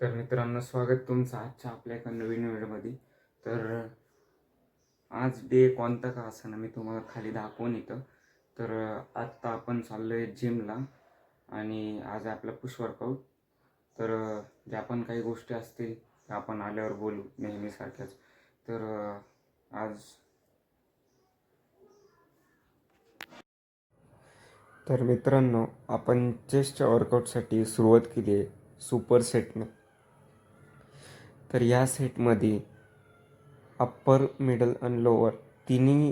तर मित्रांनो, स्वागत तुमचं आजच्या आपल्या एका नवीन व्हिडिओमध्ये. तर आज डे कोणता का असेना, मी तुम्हाला खाली दाखवून येतं. तर आत्ता आपण चाललो आहे जिमला आणि आज आपला पुश वर्कआउट. तर ज्या पण काही गोष्टी असतील त्या आपण आल्यावर बोलू नेहमीसारख्याच. तर आज तर मित्रांनो, आपण चेस्टच्या वर्कआउटसाठी सुरुवात केली आहे सुपर सेटने. तर या सेटमध्ये अप्पर, मिडल आणि लोअर तिन्ही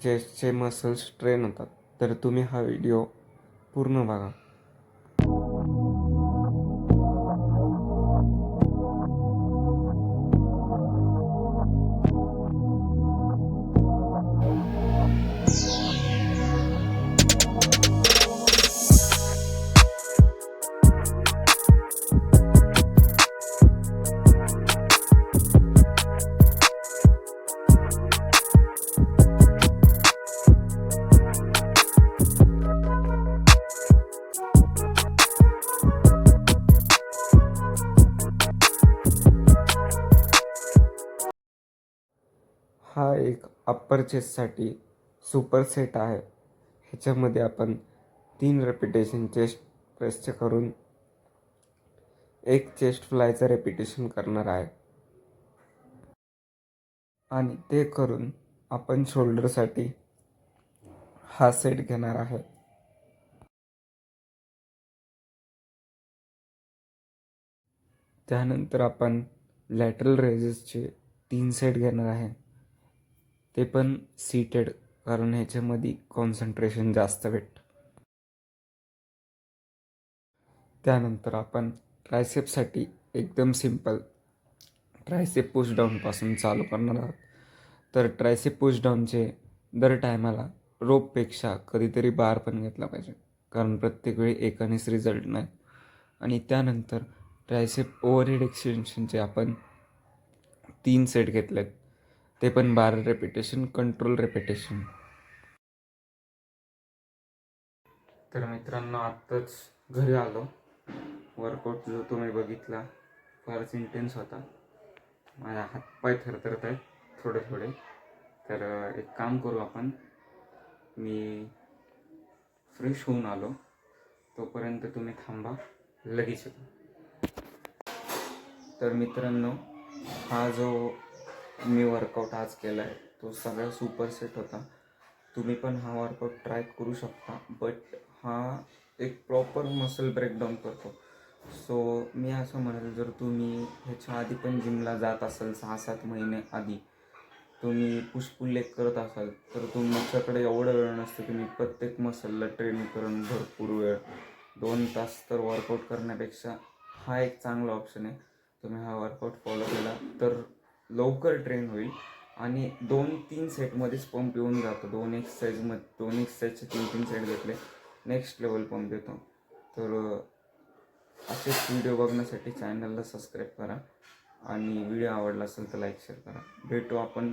चेस्टचे मसल्स ट्रेन होतात. तर तुम्ही हा व्हिडिओ पूर्ण बघा. हा एक अप्पर चेस्टसाठी सुपर सेट आहे. ह्याच्यामध्ये आपण 3 रेपिटेशन चेस्ट प्रेसचे करून एक चेस्ट फ्लायचं रेपिटेशन करणार आहे आणि ते करून आपण शोल्डरसाठी हा सेट घेणार आहे. त्यानंतर आपण लॅटरल रेजेसचे 3 सेट घेणार आहे, ते पण सीटेड, कारण ह्याच्यामध्ये कॉन्सन्ट्रेशन जास्त भेटतं. त्यानंतर आपण ट्रायसेपसाठी एकदम सिंपल ट्रायसेप पुशडाऊनपासून चालू करणार आहोत. तर ट्रायसेप पुशडाऊनचे दर टायमाला रोपपेक्षा कधीतरी बार पण घेतला पाहिजे, कारण प्रत्येक वेळी एकानेच रिझल्ट नाही. आणि त्यानंतर ट्रायसेप ओव्हरहेड एक्सटेन्शनचे आपण 3 सेट घेतलेत, ते पण 12 रेपिटेशन कंट्रोल रेपिटेशन. तर मित्रांनो, आत्ताच घरी आलो. वर्कआउट जो तुम्ही बघितला फारच इंटेन्स होता. माझा हातपाय थरथरत आहेत थोडे थोडे. तर एक काम करू आपण, मी फ्रेश होऊन आलो, तोपर्यंत तुम्ही थांबा, लगेच येतो. तर मित्रांनो, हा जो मी वर्कआउट आज केला आहे तो सगळा सुपर सेट होता. तुम्ही पण हा वर्कआउट ट्राय करू शकता, बट हा एक प्रॉपर मसल ब्रेकडाऊन करतो. सो मी असं म्हणेल, जर तुम्ही ह्याच्या आधी पण जिमला जात असाल 6-7 महिने आधी, तुम्ही पुश पुल लेग करत असाल, तर तुमच्याकडे एवढा वेळ नसतो की मी प्रत्येक मसलला ट्रेन करून भरपूर वेळ 2 तास तर वर्कआउट करण्यापेक्षा हा एक चांगला ऑप्शन आहे. तुम्ही हा वर्कआउट फॉलो केला तर लवकर ट्रेन होईल आणि 2-3 सेटमध्येच पंप येऊन जातो. 2 एक्सरसाइजचे 3-3 सेट घेतले, नेक्स्ट लेवल पंप देतो. तर असेच व्हिडिओ बघण्यासाठी चॅनलला सबस्क्राईब करा आणि व्हिडिओ आवडला असेल तर लाईक शेअर करा. भेटू आपण